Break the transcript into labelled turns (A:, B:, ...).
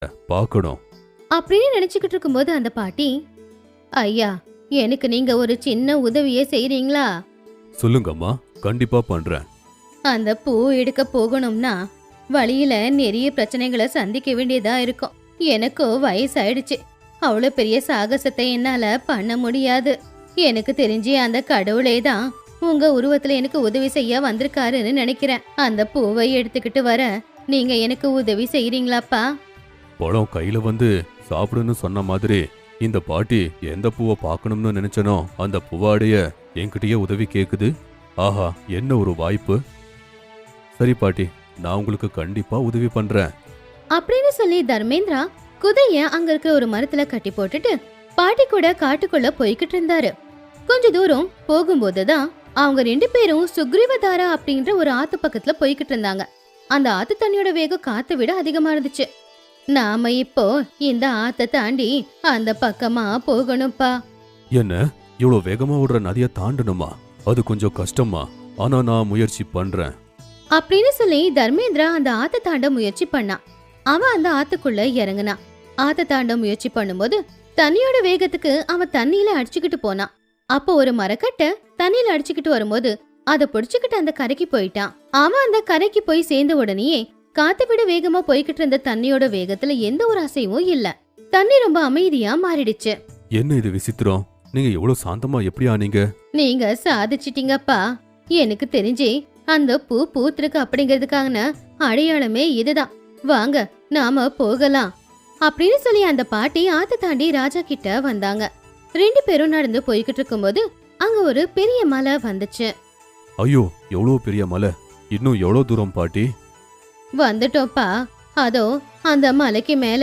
A: பார்க்கணும்.
B: அப்படின்னு நினைச்சுக்கிட்டு இருக்கும்போது அந்த பாட்டி, ஐயா, எனக்கு நீங்க ஒரு சின்ன உதவியே செய்றீங்களா?
A: சொல்லுங்கம்மா, கண்டிப்பா பண்றேன்.
B: அந்த பூ எடுக்க போகணும்னா வழியில நிறைய பிரச்சனைகளை சந்திக்க வேண்டியதா இருக்கும். எனக்கோ வயசாயிடுச்சு. அவ்வளவு பெரிய சாகசத்தை என்னால பண்ண முடியாது. எனக்கு தெரிஞ்சு அந்த கடவுளே தான் உங்க உருவத்துல எனக்கு உதவி செய்ய வந்திருக்காருன்னு நினைக்கிறேன். அந்த பூவை எடுத்துக்கிட்டு வர நீங்க எனக்கு உதவி செய்றீங்களாப்பா?
A: பழம் கையில வந்து சாப்பிடுன்னு சொன்ன மாதிரி இந்த பாட்டி எந்த பூவை பார்க்கணும்னு நினைச்சனோ அந்த பூவாடைய என்கிட்டயே உதவி கேக்குது. ஆஹா, என்ன ஒரு வாய்ப்பு. சரி பாட்டி, நான் உங்களுக்கு கண்டிப்பா உதவி பண்றேன்.
B: அப்படின்னு சொல்லி தர்மேந்திரா குதிரைய அங்க இருக்கிற ஒரு மரத்துல கட்டி போட்டுட்டு பாட்டி கூட காட்டுக்குள்ள போய்கிட்டு இருந்தாரு. கொஞ்ச தூரம் போகும்போதுதான் அவங்க 2 பேரும் சுக்ரீவதாரா அப்படின்ற ஒரு ஆத்து பக்கத்துல போய்கிட்டு இருந்தாங்க. அந்த ஆத்து தண்ணியோட வேகம் காத்தை விட அதிகமா இருந்துச்சு. நாம இப்போ இந்த ஆத்த தாண்டி அந்த பக்கமா போகணும்ப்பா.
A: என்ன, இவ்வளவு வேகமா ஓடுற நதியை தாண்டணுமா? அது கொஞ்சம் கஷ்டமா, ஆனா நான் முயற்சி பண்றேன்.
B: அப்படின்னு சொல்லி தர்மேந்திரா அந்த ஆத்த தாண்ட முயற்சி பண்ணான். அவன் அந்த ஆத்துக்குள்ள இறங்குனான். ஆத்த தாண்ட முயற்சி பண்ணும்போது தண்ணியோட வேகத்துக்கு அவன் தண்ணியில அடிச்சுக்கிட்டு போனான். அப்போ ஒரு மரக்கட்டை தண்ணியில அடிச்சுக்கிட்டு வரும்போது அதை பிடிச்சுக்கிட்டு அந்த கரைக்கு போயிட்டான். அவன் அந்த கரைக்கு போய் சேர்ந்த உடனேயே காத்தை விட வேகமா போய்கிட்டு இருந்த தண்ணியோட வேகத்துல எந்த ஒரு அசைவும் இல்ல. தண்ணி ரொம்ப அமைதியா மாறிடுச்சு.
A: என்ன இது விசித்திரம், நீங்க எவ்வளவு சாந்தமா எப்படி ஆனீங்க?
B: நீங்க சாதிச்சிட்டீங்கப்பா. எனக்கு தெரிஞ்சே அந்த பூ பூத்திருக்கு அப்படிங்கிறதுக்கான அடையாளமே இதுதான். வாங்க நாம போகலாம் அப்படின்னு சொல்லி அந்த பாட்டி ஆத்த தாண்டி ராஜா கிட்ட வந்தாங்க. 2 பேரும் நடந்து போய்கிட்டு இருக்கும்போது அங்க ஒரு பெரிய மலை வந்துச்சு.
A: ஐயோ, எவ்வளவு பெரிய மலை! இன்னும் எவ்வளவு தூரம் பாட்டி?
B: வந்துட்டோப்பா. அதோ அந்த மலைக்கு மேல